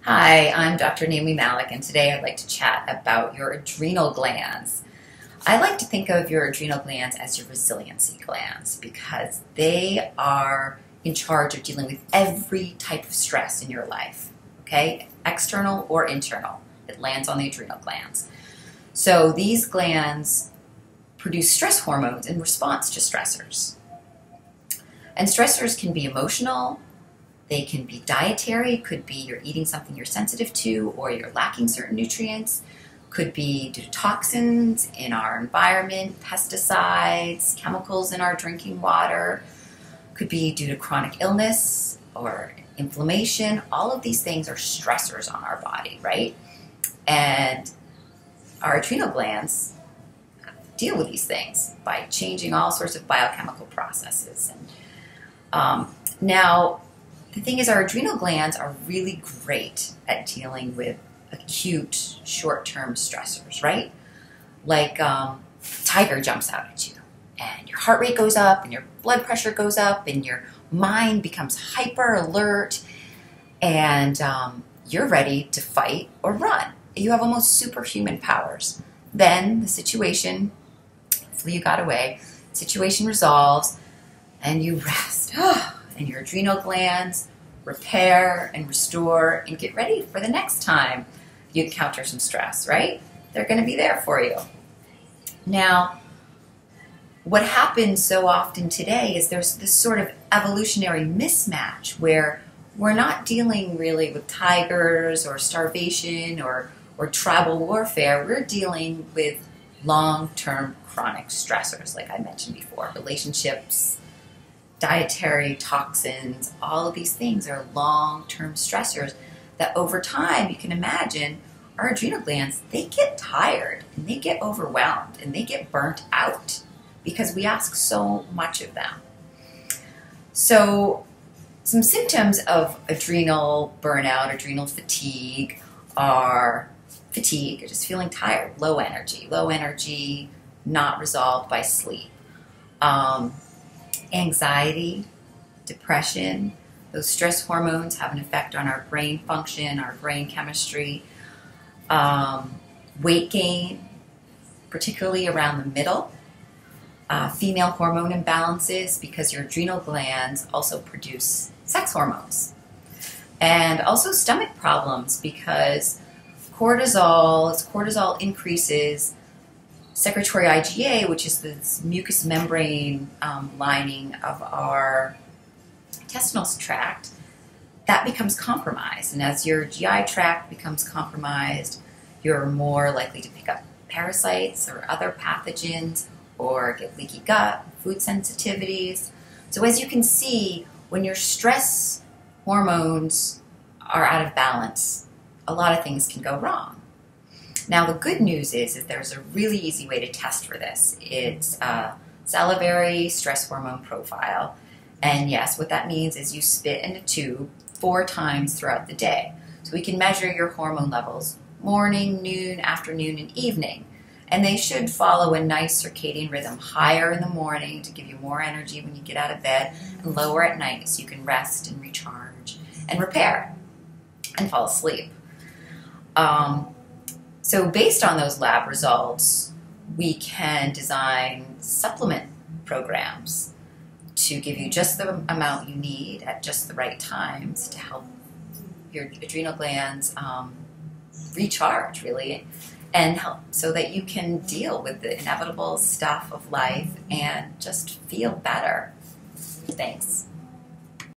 Hi, I'm Dr. Naomi Malik, and today I'd like to chat about your adrenal glands. I like to think of your adrenal glands as your resiliency glands because they are in charge of dealing with every type of stress in your life, okay? External or internal. It lands on the adrenal glands. So these glands produce stress hormones in response to stressors. And stressors can be emotional. They can be dietary, could be you're eating something you're sensitive to or you're lacking certain nutrients, could be due to toxins in our environment, pesticides, chemicals in our drinking water, could be due to chronic illness or inflammation. All of these things are stressors on our body, right? And our adrenal glands deal with these things by changing all sorts of biochemical processes. And now, the thing is, our adrenal glands are really great at dealing with acute, short-term stressors, right? Like tiger jumps out at you, and your heart rate goes up, and your blood pressure goes up, and your mind becomes hyper alert, and you're ready to fight or run. You have almost superhuman powers. Then the situation, hopefully you got away, situation resolves, and you rest. And your adrenal glands repair and restore and get ready for the next time you encounter some stress, right? They're going to be there for you. Now, what happens so often today is there's this sort of evolutionary mismatch where we're not dealing really with tigers or starvation or tribal warfare. We're dealing with long-term chronic stressors, like I mentioned before, relationships, dietary toxins, all of these things are long-term stressors that over time, you can imagine, our adrenal glands, they get tired and they get overwhelmed and they get burnt out because we ask so much of them. So some symptoms of adrenal burnout, adrenal fatigue are fatigue, just feeling tired, low energy, not resolved by sleep. Anxiety, depression, those stress hormones have an effect on our brain function, our brain chemistry. Weight gain, particularly around the middle. Female hormone imbalances because your adrenal glands also produce sex hormones. And also stomach problems because as cortisol increases, secretory IgA, which is this mucous membrane lining of our intestinal tract, that becomes compromised. And as your GI tract becomes compromised, you're more likely to pick up parasites or other pathogens or get leaky gut, food sensitivities. So as you can see, when your stress hormones are out of balance, a lot of things can go wrong. Now, the good news is there's a really easy way to test for this. It's a salivary stress hormone profile. And yes, what that means is you spit in a tube 4 times throughout the day. So we can measure your hormone levels morning, noon, afternoon, and evening. And they should follow a nice circadian rhythm, higher in the morning to give you more energy when you get out of bed, and lower at night so you can rest and recharge and repair and fall asleep. So based on those lab results, we can design supplement programs to give you just the amount you need at just the right times to help your adrenal glands recharge, really, and help so that you can deal with the inevitable stuff of life and just feel better. Thanks.